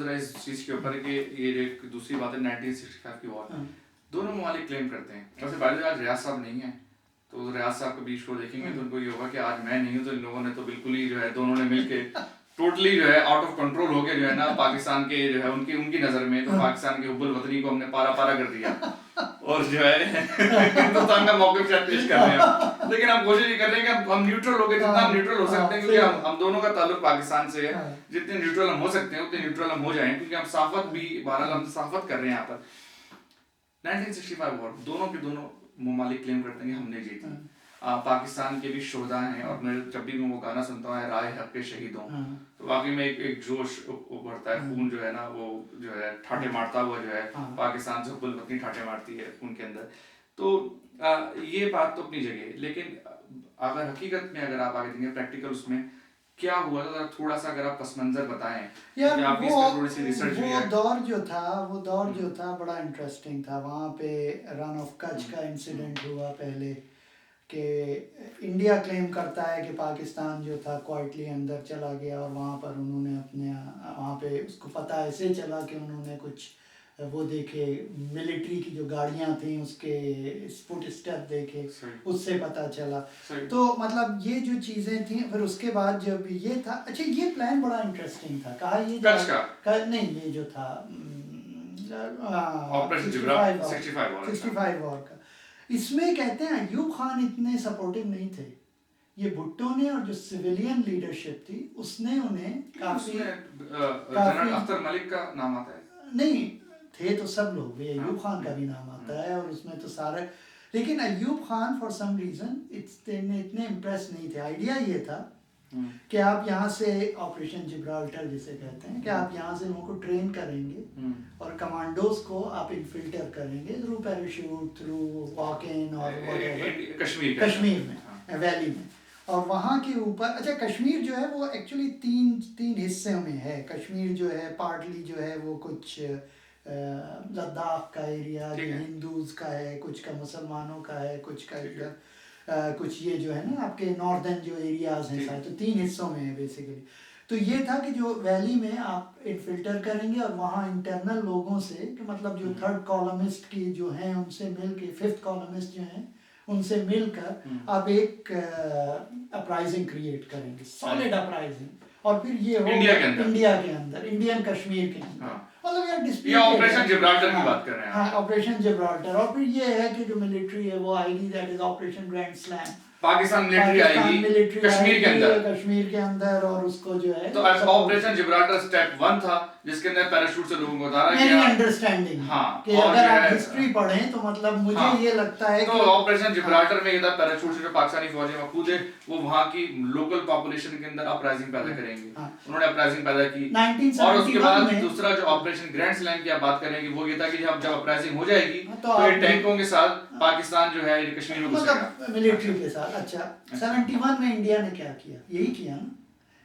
जरा इस चीज के ऊपर कि ये एक दूसरी बात है 1965 की वॉर, दोनों ममालिक क्लेम करते हैं। सबसे पहले आज रियाज साहब नहीं है, तो रियाज साहब के बीच को देखेंगे तो उनको ये होगा कि आज मैं नहीं हूँ, तो इन लोगों ने तो बिल्कुल ही जो है दोनों ने मिलके टोटली जो है आउट ऑफ कंट्रोल हो गए जो है ना पाकिस्तान के जो है उनकी नजर में तो पाकिस्तान के हुब्बुल वतनी को हमने पारा पारा कर दिया और जो है हिंदुस्तान का मौके शायद पेश कर रहे हैं। लेकिन हम कोशिश ये कर रहे हैं कि हम न्यूट्रल हो गए, जितना हम न्यूट्रल हो सकते हैं, क्योंकि हम दोनों का ताल्लुक पाकिस्तान से है। जितने न्यूट्रल हम हो सकते हैं उतने न्यूट्रल हम हो जाएं, क्योंकि हम साफत भी बहरहाल हम साफत कर रहे हैं यहाँ पर। 1965 वॉर दोनों के दोनों ममालिक क्लेम करते हैं कि हमने जीती। पाकिस्तान के भी शोहदा हैं और मैं जब भी मैं वो गाना सुनता हूँ राय हक के शहीदों, तो वाकई में एक जोश उभरता है, खून जो है ना वो जो है ठाटे मारता हुआ जो है पाकिस्तान से हुब्बुल वतनी ठाटे मारती है खून के अंदर। तो ये बात तो अपनी जगह, लेकिन अगर हकीकत में अगर आप आगे देखेंगे प्रैक्टिकल उसमें क्या हुआ था, थोड़ा सा अगर आप पस मंजर बताएं यार। वो दौर जो था बड़ा इंटरेस्टिंग था। वहाँ पे रन ऑफ कच्छ का इंसिडेंट हुआ पहले, कि इंडिया क्लेम करता है कि पाकिस्तान जो था क्वाइटली अंदर चला गया और वहाँ पर उन्होंने अपने वहाँ पे उसको पता ऐसे चला कि उन्होंने कुछ वो देखे मिलिट्री की जो गाड़ियाँ थी उसके फुट स्टेप देखे, उससे पता चला। तो मतलब ये जो चीज़ें थी, फिर उसके बाद जब ये था, अच्छा ये प्लान बड़ा इंटरेस्टिंग था। कहा ये नहीं, ये जो था 65 वॉर का, इसमें कहते हैं अयूब खान इतने सपोर्टिव नहीं थे। ये भुट्टो ने और जो सिविलियन लीडरशिप थी उसने उन्हें काफी अख्तर मलिक का नाम आता है, नहीं थे तो सब लोग, अयूब खान का भी नाम आता है और उसमें तो सारे, लेकिन Ayub Khan for some reason इतने इम्प्रेस नहीं थे। आइडिया ये था कि आप यहाँ से ऑपरेशन जिब्राल्टर जिसे कहते हैं, कि आप यहाँ से लोगों को ट्रेन करेंगे और कमांडोज को आप इन्फिल्टर करेंगे through parachute, through walk in और कश्मीर में वैली में, और वहाँ के ऊपर। अच्छा कश्मीर जो है वो एक्चुअली तीन हिस्से में है। कश्मीर जो है पार्टली जो है वो कुछ लद्दाख का एरिया जो हिंदूज का है, कुछ का मुसलमानों का है, कुछ का इधर कुछ ये जो है ना आपके नॉर्दर्न जो एरियाज हैं सारे, तो 3 हिस्सों में है बेसिकली। तो ये था कि जो वैली में आप इन्फिल्टर करेंगे और वहाँ इंटरनल लोगों से, कि मतलब जो थर्ड कॉलमिस्ट की जो हैं उनसे मिल के, फिफ्थ कॉलमिस्ट जो हैं उनसे मिलकर आप एक अपराइजिंग क्रिएट करेंगे, सॉलिड अपराइजिंग, और फिर ये हो इंडिया के अंदर इंडियन कश्मीर के अंदर, मतलब यार डिस्प्यूट, ये ऑपरेशन जिब्राल्टर की बात कर रहे हैं। हाँ ऑपरेशन जिब्राल्टर। और फिर ये है कि जो मिलिट्री है वो आएगी, that is operation grand slam. Pakistan military आएगी कश्मीर के अंदर और उसको जो है, तो ऑपरेशन जिब्राल्टर स्टेप 1 था जिसके अंदर पैराशूट से लोगों को उतारा गया। अंडरस्टैंडिंग कि अगर आप हिस्ट्री पढ़ें तो मतलब मुझे ये लगता है तो ऑपरेशन जिब्राल्टर में ये था पैराशूट से जो पाकिस्तानी फौजी मौजूद है वो वहां की लोकल पॉपुलेशन के अंदर अपराइजिंग पैदा करेंगे। उन्होंने अपराइजिंग पैदा की, और उसके बाद दूसरा जो ऑपरेशन ग्रैंड स्लैम की आप बात करेंगे वो ये था कि जब अपराइजिंग हो जाएगी तो टैंकों के साथ पाकिस्तान जो है कश्मीर में घुसेगा मिलिट्री के साथ। अच्छा 71 में इंडिया ने क्या किया, यही किया ना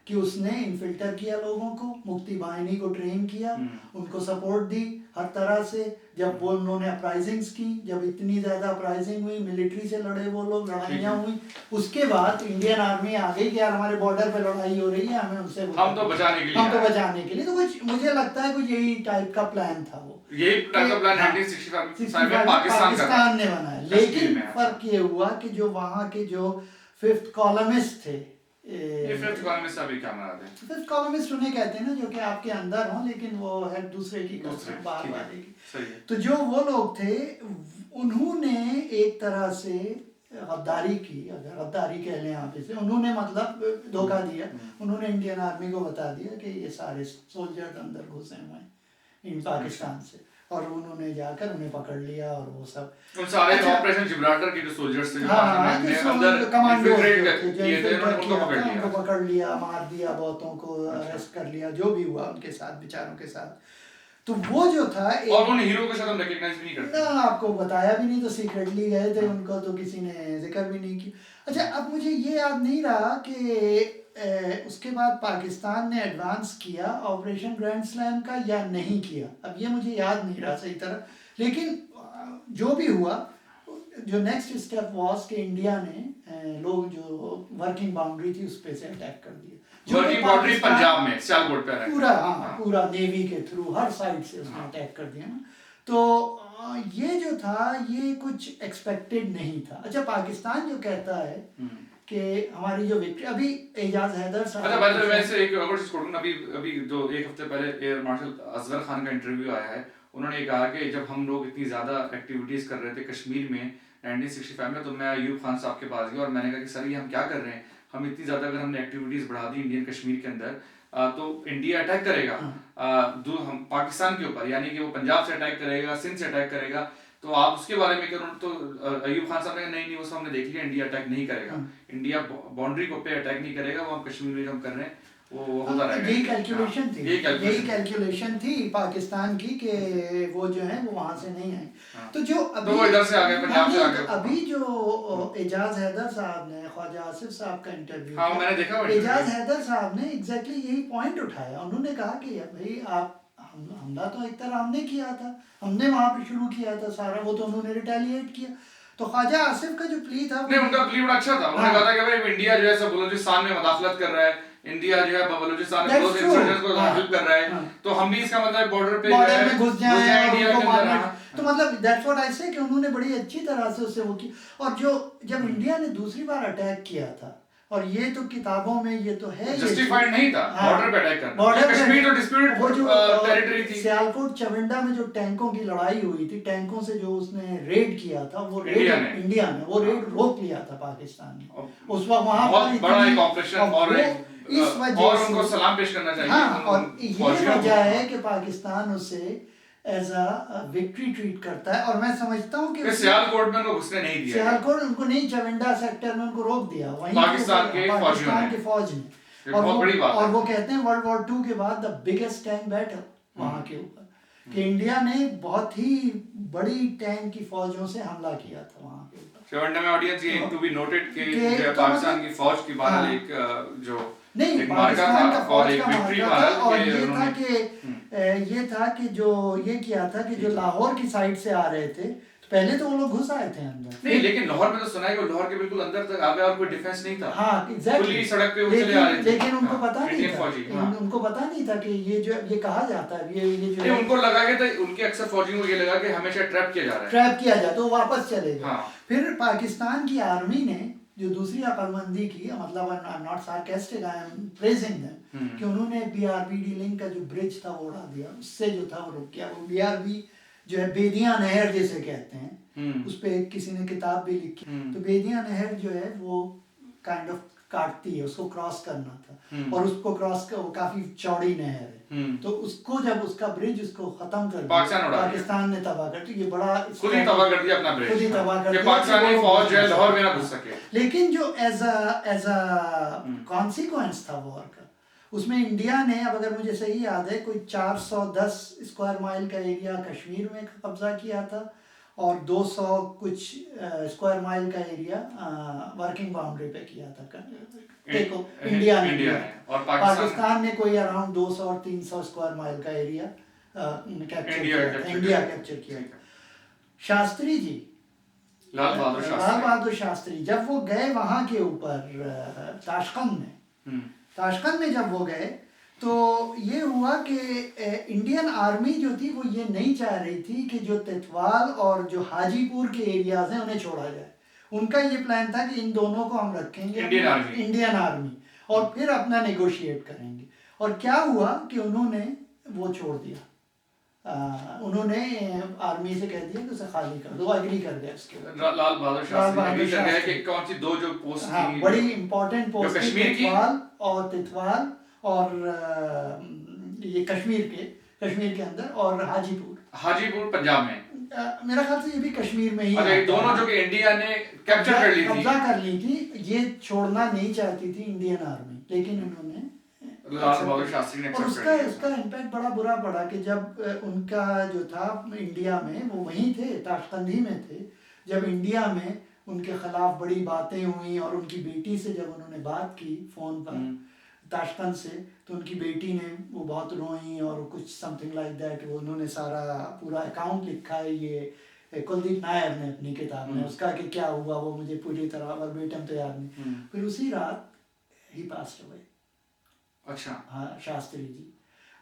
कि उसने इन्फिल्टर किया लोगों को, मुक्ति बाहिनी को ट्रेन किया, उनको सपोर्ट दी हर तरह से। जब वो उन्होंने अपराइजिंग्स की, जब इतनी ज़्यादा अपराइजिंग हुई, मिलिट्री से लड़े वो लोग, लड़ाइयाँ हुई, उसके बाद इंडियन आर्मी आ गई कि यार हमारे बॉर्डर पे लड़ाई हो रही है, हमें उनसे हम तो बचाने के लिए। तो कुछ मुझे लगता है कुछ यही टाइप का प्लान था वो, यही टाइप का प्लान 1965 में पाकिस्तान ने बनाया। लेकिन फर्क ये हुआ कि जो वहाँ के जो फिफ्थ कॉलमिस्ट थे, फिफ्थ कॉलमिस्ट अभी क्या मनाते हैं? फिफ्थ कॉलमिस्ट उन्हें कहते हैं ना जो कि आपके अंदर हो लेकिन वो है दूसरे की बाहर वाले की। तो जो वो लोग थे उन्होंने एक तरह से गद्दारी की, अगर गद्दारी कह लें आप इसे, उन्होंने मतलब धोखा दिया। उन्होंने इंडियन आर्मी को बता दिया कि ये सारे सोल्जर्स अंदर घुसे हुए हैं इन पाकिस्तान से, और उन्होंने जाकर उन्हें पकड़ लिया और वो सब उन सारे ऑपरेशन जिब्राल्टर के जो सोल्जर्स थे अंदर कमांडो उनको पकड़ लिया, मार दिया, बहुतों को अरेस्ट कर लिया, जो भी हुआ उनके साथ बेचारों के साथ। तो वो जो था और उन हीरो को शायद हम रिकॉग्नाइज भी नहीं करते ना, आपको बताया भी नहीं, तो सीक्रेटली गए थे, उनको तो किसी ने जिक्र भी नहीं किया। अच्छा अब मुझे ये याद नहीं रहा कि उसके बाद पाकिस्तान ने एडवांस किया ऑपरेशन ग्रैंड स्लैम का या नहीं किया, अब ये मुझे याद नहीं रहा सही तरह। लेकिन जो भी हुआ, जो नेक्स्ट स्टेप वाज कि इंडिया ने लोग जो वर्किंग बाउंड्री थी उस पे से अटैक कर दिया, वर्किंग बाउंड्री पंजाब में सियालकोट पे है पूरा, हाँ पूरा नेवी के थ्रू हर साइड से उसने अटैक कर दिया ना। तो ये जो था ये कुछ एक्सपेक्टेड नहीं था। अच्छा, पाकिस्तान जो कहता है कि हमारी जो विक्ट्री, अभी एजाज हैदर साहब, अच्छा बाय द वे वैसे एक और चीज कोट अभी अभी जो एक हफ्ते पहले एयर मार्शल असगर खान का इंटरव्यू आया है, उन्होंने ये कहा कि जब हम लोग इतनी ज्यादा एक्टिविटीज कर रहे थे कश्मीर में 1965 में, तो मैं अयूब खान साहब के पास गया और मैंने कहा कि सर ये हम क्या कर रहे हैं, हम इतनी ज्यादा अगर हमने एक्टिविटीज बढ़ा दी इंडियन कश्मीर के अंदर तो इंडिया अटैक करेगा हम पाकिस्तान के ऊपर, यानी कि वो पंजाब से अटैक करेगा, सिंध से अटैक करेगा, तो आप उसके बारे में करो। तो अयूब खान साहब ने कहा नहीं वो सब हमने देख लिया, इंडिया अटैक नहीं करेगा, इंडिया बाउंड्री को पे अटैक नहीं करेगा, वो हम कश्मीर में जो हम कर रहे हैं वो होता रहेगा। यही कैलकुलेशन थी, यही कैलकुलेशन थी पाकिस्तान की कि वो जो है वो वहां से नहीं आए। तो जो अभी वो इधर से आ गए, पंजाब से आ गए। अभी जो एजाज हैदर साहब ने ख्वाजा आसिफ साहब का इंटरव्यू, हाँ मैंने देखा, एजाज हैदर साहब ने एग्जैक्टली यही पॉइंट उठाया। उन्होंने कहा कि भाई आप हमला तो एक तरह हमने किया था, हमने वहां पे शुरू किया था सारा, वो तो उन्होंने रिटेलिएट किया। तो ख्वाजा आसिफ का जो प्ली था, नहीं उनका प्ली बड़ा अच्छा था। उन्होंने कहा था कि भाई इंडिया जो है सब बलूचिस्तान में मदाखलत कर रहा है, इंडिया जो है बलूचिस्तान में बहुत इंसर्जेंट्स को हेल्प कर रहा है, तो हम भी इसका मतलब बॉर्डर में घुस जाएं इंडिया के अंदर। तो मतलब दैट्स व्हाट आई से कि उन्होंने बड़ी अच्छी तरह से उससे वो की। और जो जब इंडिया ने दूसरी बार अटैक किया था, और ये तो किताबों में ये तो है, जस्टिफाइड नहीं था बॉर्डर पे अटैक करना, बॉर्डर कश्मीर तो डिस्प्यूटेड वो जो टेरिटरी थी। सियालकोट चविंडा में जो टैंकों की लड़ाई हुई थी, टैंकों से जो उसने रेड किया था, वो रेड इंडिया ने वो रेड रोक लिया था पाकिस्तान ने उस वक्त वहां बहुत बड़ा एक ऑपरेशन, और इस वजह और उनको सलाम पेश करना चाहिए। हाँ, और ये वजह है कि पाकिस्तान उसे एज अ विक्ट्री ट्रीट करता है। और मैं समझता हूँ कि सियालकोट में उनको घुसने नहीं दिया, सियालकोट उनको नहीं, चविंडा सेक्टर में उनको रोक दिया वहीं पाकिस्तान के फौज ने। और वो कहते हैं वर्ल्ड वॉर 2 के बाद द बिगेस्ट टैंक बैटल वहां के ऊपर, कि इंडिया ने बहुत ही बड़ी टैंक की फौजों से हमला किया था वहां के ऊपर। चविंडा में ऑडियंस ये टू बी नोटेड कि पाकिस्तान की फौज की बाहर एक जो नहीं, पाकिस्तान का फौज का मार्का था। और ये था कि जो ये किया था कि जो लाहौर की साइड से आ रहे थे, तो पहले तो वो लोग घुस आए थे अंदर। नहीं, लेकिन लाहौर में तो सुना है कि लाहौर के बिल्कुल अंदर तक आ गए और कोई डिफेंस नहीं था। हाँ एग्जैक्टली, सड़क पे चले आ रहे थे, लेकिन उनको पता नहीं था, उनको पता नहीं था कि ये जो ये कहा जाता है, ये जो उनको लगा कि उनके अक्सर फौजियों को ये लगा कि हमेशा ट्रैप किया जा रहा है, ट्रैप किया जाए तो वापस चले गए। फिर पाकिस्तान की आर्मी ने जो दूसरी अकलमंदी की, मतलब I am not sarcastic, I am praising them, कि उन्होंने बीआरबी लिंक का जो ब्रिज था वो उड़ा दिया, उससे जो था वो रुक गया। वो बीआरबी जो है बेदिया नहर जिसे कहते हैं, उस पे किसी ने किताब भी लिखी, तो बेदिया नहर जो है वो काइंड ऑफ काटती है, उसको क्रॉस करना था, और उसको क्रॉस कर, वो काफी चौड़ी नहर है, तो उसको जब उसका ब्रिज उसको खत्म कर दिया पाकिस्तान ने, तबाह कर दिया। ये बड़ा खुद ही तबाह कर दिया अपना ब्रिज, खुद ही तबाह कर दिया, पाकिस्तानी फौज जो है लाहौर में ना घुस सके। लेकिन जो एज अ कॉन्सिक्वेंस था वॉर का, उसमें इंडिया ने, अब अगर मुझे सही याद है, कोई 410 स्क्वायर माइल का एरिया कश्मीर में कब्जा किया था, और 200 कुछ स्क्वायर माइल का एरिया वर्किंग बाउंड्री पे किया था इंडिया ने। और पाकिस्तान ने कोई अराउंड 200 और 300 स्क्वायर माइल का एरिया इंडिया कैप्चर किया। शास्त्री जी, लाल बहादुर शास्त्री, जब वो गए वहां के ऊपर ताशकंद में जब वो गए, तो ये हुआ कि इंडियन आर्मी जो थी वो ये नहीं चाह रही थी कि जो तितवाल और जो हाजीपुर के एरियाज हैं उन्हें छोड़ा जाए। उनका ये प्लान था कि इन दोनों को हम रखेंगे इंडियन आर्मी और फिर अपना नेगोशिएट करेंगे। और क्या हुआ कि उन्होंने वो छोड़ दिया, उन्होंने आर्मी से कह दिया कि उसे खाली कर दो, एग्री कर दिया इसके। लाल बहादुर शास्त्री कि कौन सी दो जो पोस्ट थी बड़ी इंपॉर्टेंट पोस्ट, तितवाल और ये कश्मीर के अंदर, और हाजीपुर पंजाब में, मेरा ख्याल से ये भी कश्मीर में ही, दोनों जो कि इंडिया ने कैप्चर कर ली थी, कब्जा कर ली थी। ये छोड़ना नहीं चाहती थी इंडियन आर्मी, लेकिन उन्होंने लाल बहादुर शास्त्री ने, और उसका इम्पैक्ट बड़ा बुरा पड़ा कि जब उनका जो था इंडिया में, वो वहीं थे, ताशकंद ही में थे, जब इंडिया में उनके खिलाफ बड़ी बातें हुई, और उनकी बेटी से जब उन्होंने बात की फोन पर ताशकंद से, तो उनकी बेटी ने वो बहुत रोई, और कुछ समथिंग लाइक दैट, वो उन्होंने सारा पूरा अकाउंट लिखा है ये कुलदीप नायर ने अपनी किताब में, उसका कि क्या हुआ वो मुझे पूरी तरह वर्बेटम तो याद नहीं। फिर उसी रात ही पास्ड अवे, अच्छा। हाँ, शास्त्री जी।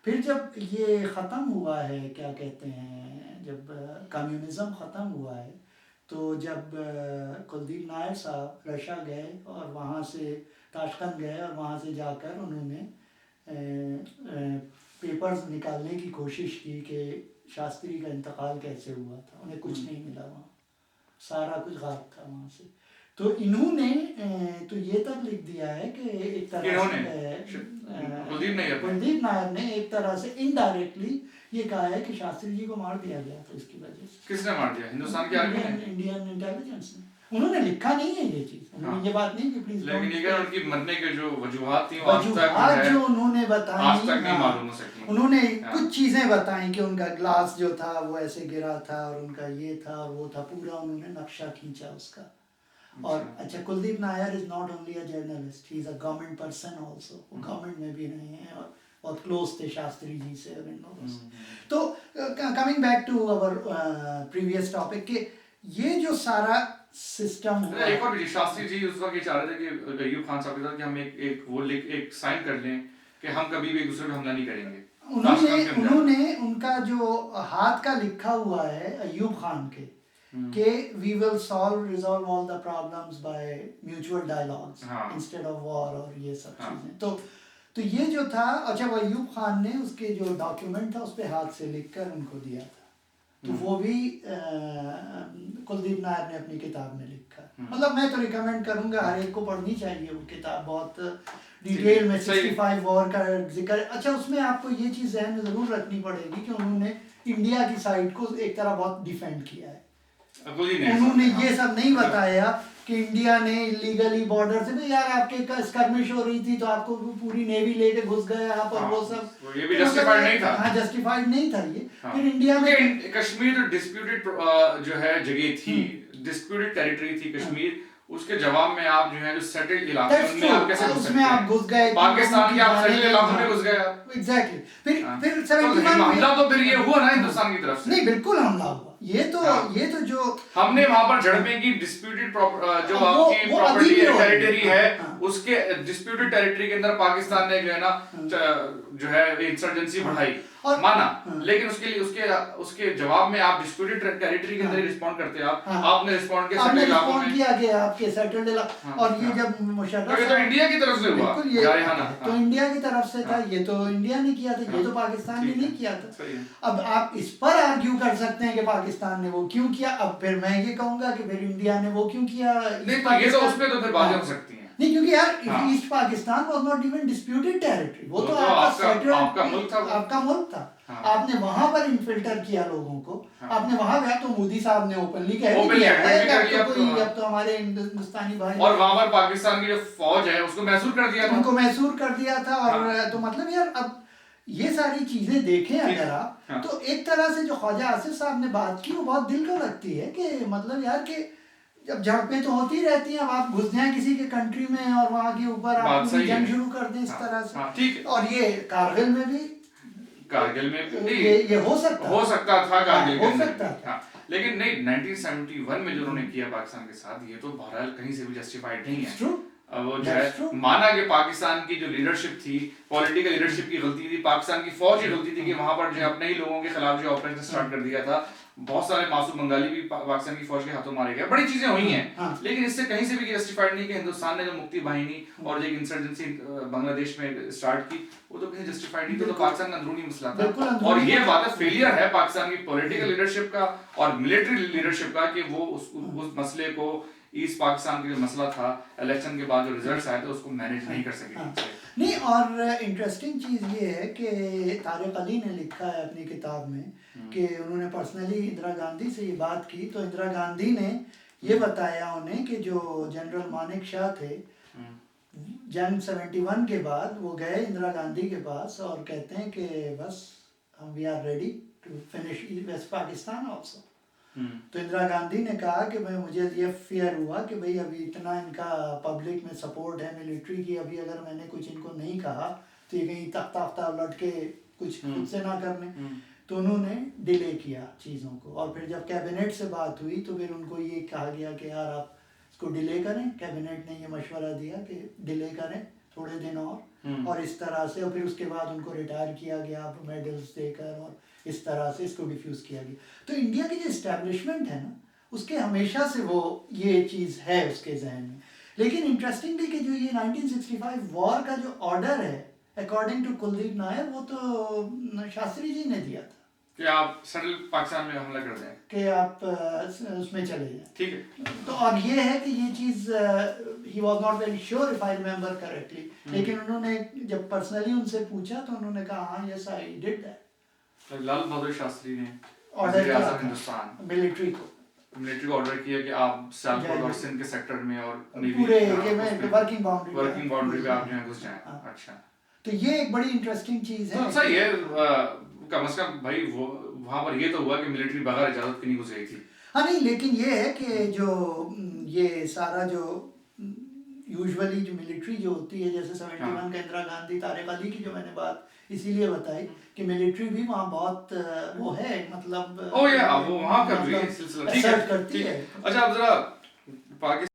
फिर जब ये ख़त्म हुआ है, क्या कहते हैं, जब कम्युनिज़्म ख़त्म हुआ है, तो जब कुलदीप नायर साहब रशिया गए और वहाँ से ताशकंद गए और वहाँ से जाकर उन्होंने पेपर्स निकालने की कोशिश की कि शास्त्री का इंतकाल कैसे हुआ था। उन्हें कुछ नहीं मिला वहाँ, सारा कुछ गायब था वहाँ से। तो इन्होंने तो ये तक लिख दिया है कि एक तरह से कुलदीप नायर ने एक तरह से इनडायरेक्टली ये कहा है कि शास्त्री जी को मार दिया गया था इसकी वजह से। किसने मार दिया? हिंदुस्तान की आर्मी ने? इंडियन इंटेलिजेंस ने। उन्होंने लिखा नहीं है ये चीज, उन्होंने ये बात नहीं कि प्लीज, लेकिन ये उनकी मरने के जो वजूहात थी वजूहात जो उन्होंने बताई आज तक नहीं मालूम हो सकी। उन्होंने कुछ चीजें बताई कि उनका ग्लास जो था वो ऐसे गिरा था और उनका ये था और वो था, पूरा उन्होंने नक्शा खींचा उसका। और अच्छा, Kuldeep Nair is not only a journalist, he is a government person also. वो गवर्नमेंट में भी रहे हैं और बहुत क्लोज थे शास्त्री जी से और इन लोगों से। तो coming back to our previous topic के ये जो सारा सिस्टम हुआ, एक और शास्त्री जी उस वक्त ये चाह रहे थे कि अय्यूब खान साहब के साथ कि हम एक साइन कर लें कि हम कभी भी एक दूसरे पे हमला नहीं करेंगे। उन्होंने उनका जो हाथ का लिखा हुआ है अय्यूब खान के कि we will resolve all the problems by mutual dialogues instead of war और ये सब चीजें। तो ये जो था, अच्छा, वो अय्यूब खान ने उसके जो डॉक्यूमेंट था उस पे हाथ से लिखकर उनको दिया था। तो वो भी कुलदीप नायर ने अपनी किताब में लिखा। मतलब मैं तो रिकमेंड करूंगा हर एक को पढ़नी चाहिए वो किताब, बहुत डिटेल में 65 वॉर का जिक्र। अच्छा, उसमें आपको ये चीज़ ध्यान में ज़रूर रखनी पड़ेगी कि उन्होंने इंडिया की साइड को एक तरह बहुत डिफेंड किया है। उन्होंने ये सब नहीं बताया कि इंडिया ने इलीगली बॉर्डर से, भाई यार आपके स्कर्मिश हो रही थी तो आपको पूरी नेवी लेके घुस गए आप और वो सब, ये भी जस्टिफाइड नहीं था। हाँ, जस्टिफाइड नहीं था ये। फिर इंडिया में कश्मीर डिस्प्यूटेड जो है जगह थी, डिस्प्यूटेड टेरिटरी थी कश्मीर, उसके जवाब में आप जो है जो सेटल्ड इलाके उनमें आप कैसे उसमें आप घुस गए, पाकिस्तान की आप सेटल्ड इलाकों में घुस गए आप। एग्जैक्टली। फिर 71 हमला तो फिर ये हुआ ना हिंदुस्तान की तरफ से। नहीं, बिल्कुल हमला हुआ। ये तो जो हमने वहां पर झड़पें की, डिस्प्यूटेड जो आपकी प्रॉपर्टी है, टेरिटरी है, उसके डिस्प्यूटेड टेरिटरी के अंदर पाकिस्तान ने जो है ना जो है इंसर्जेंसी बढ़ाई, माना, लेकिन उसके लिए उसके जवाब में आप डिस्प्यूटेड टेरिटरी के अंदर रिस्पॉन्ड करते हैं। आपने रिस्पॉन्ड किया सेटल्ड इलाकों में, किया कि आपके सेटल्ड इलाका। और ये जब मुशर्रफ तो इंडिया की तरफ से हुआ, तो इंडिया की तरफ से था, ये तो इंडिया ने किया था, ये तो पाकिस्तान ने नहीं किया था। अब आप इस पर आर्ग्यू कर सकते हैं कि पाकिस्तान ने वो क्यों किया। अब फिर मैं ये कहूंगा कि फिर इंडिया ने वो क्यों किया। नहीं, तो ये तो उसमें तो फिर बातें हो सकती हैं। नहीं, क्योंकि यार east Pakistan was not even disputed territory, वो तो आपका मुल्क था। आपने वहां पर इन्फिल्टर किया लोगों को, आपने वहां गया तो मोदी साहब ने ओपनली कह दिया अब तो हमारे हिंदुस्तानी भाई, और वहां पर पाकिस्तान की जो फौज है उसको महसूर कर दिया था, उनको महसूर कर दिया था। और तो मतलब यार, अब ये सारी चीजें देखें अगर आप, तो एक तरह से जो ख्वाजा आसिफ साहब ने बात की वो बहुत दिल को लगती है कि मतलब यार कि जब झड़पें तो होती रहती हैं, अब आप घुस जाएं किसी के कंट्री में और वहां के ऊपर आप जंग शुरू कर दें इस तरह से। ठीक। और ये कारगिल में भी ये हो सकता था, कारगिल हो सकता था, लेकिन नहीं, 1971 में जो उन्होंने किया पाकिस्तान के साथ, ये तो बहरहाल कहीं से भी जस्टिफाइड नहीं है। वो जो है माना कि पाकिस्तान की जो लीडरशिप थी, पॉलिटिकल लीडरशिप की गलती थी, पाकिस्तान की फौज की गलती थी कि वहां पर जो अपने ही लोगों के खिलाफ जो ऑपरेशन स्टार्ट कर दिया था। बहुत सारे मासूम बंगाली भी पाकिस्तान की फौज के हाथों मारे गए, बड़ी चीजें हुई हैं, लेकिन इससे कहीं से भी जस्टिफाइड नहीं कि हिंदुस्तान ने जो मुक्ति वाहिनी और जो इंसर्जेंसी बांग्लादेश में स्टार्ट की, वो तो कहीं जस्टिफाइड नहीं, तो पाकिस्तान का अंदरूनी मसला था। और ये बात फेलियर है पाकिस्तान की पॉलिटिकल लीडरशिप का और मिलिट्री लीडरशिप का कि वो उस मसले को, ईस्ट पाकिस्तान का जो मसला था, इलेक्शन के बाद जो रिजल्ट्स आए थे उसको मैनेज नहीं कर सके। नहीं, और इंटरेस्टिंग चीज़ ये है कि तारिक अली ने लिखा है अपनी किताब में कि उन्होंने पर्सनली इंदिरा गांधी से ये बात की, तो इंदिरा गांधी ने ये बताया उन्हें कि जो जनरल मानेक शाह थे, जंग 71 के बाद वो गए इंदिरा गांधी के पास और कहते हैं कि बस we are ready to finish west Pakistan also. तो इंदिरा गांधी ने कहा कि भाई मुझे ये फियर हुआ कि भाई अभी इतना इनका पब्लिक में सपोर्ट है मिलिट्री की, अभी अगर मैंने कुछ इनको नहीं कहा तो ये कहीं तख्ता लट के कुछ खुद से ना करने। तो उन्होंने डिले किया चीज़ों को, और फिर जब कैबिनेट से बात हुई तो फिर उनको ये कहा गया कि यार आप इसको डिले करें। कैबिनेट ने ये मशवरा दिया कि डिले करें थोड़े दिन और, और इस तरह से, और फिर उसके बाद उनको रिटायर किया गया मेडल्स देकर, और इस तरह से इसको डिफ्यूज़ किया गया। तो इंडिया की जो इस्टेब्लिशमेंट है ना, उसके हमेशा से वो ये चीज़ है उसके जहन में। लेकिन इंटरेस्टिंगली कि जो ये 1965 वॉर का जो ऑर्डर है अकॉर्डिंग टू कुलदीप नायर, वो तो शास्त्री जी ने दिया था कि आप सेंट्रल पाकिस्तान में हमला कर दें, कि आप उसमें चले जाएं। ठीक है। तो अब ये है कि ये चीज़ ही was not very sure if I remember correctly, लेकिन उन्होंने जब पर्सनली उनसे पूछा तो उन्होंने कहा हाँ yes I did that. Lal Bahadur Shastri ने ऑर्डर किया आज़ाद हिंदुस्तान मिलिट्री को ऑर्डर किया कि आप सियालकोट और सिंध के सेक्टर में और पूरे वर्किंग बाउंड्री पे आप जो है घुस जाएं। अच्छा, तो ये एक बड़ी इंटरेस्टिंग चीज़ है। तो सही है, कम से कम भाई वो वहाँ पर ये तो हुआ कि मिलिट्री बगैर इजाज़त के नहीं घुस गई थी। हाँ नहीं, लेकिन ये है कि जो ये सारा जो यूजुअली जो मिलिट्री जो होती है, जैसे 71 का इंदिरा गांधी तारिक अली की जो मैंने बात इसीलिए बताई कि मिलिट्री भी वहाँ बहुत वो है, मतलब वो वहाँ का भी सिलसिला ठीक है। करती है। अच्छा, अब जरा पाकिस्तान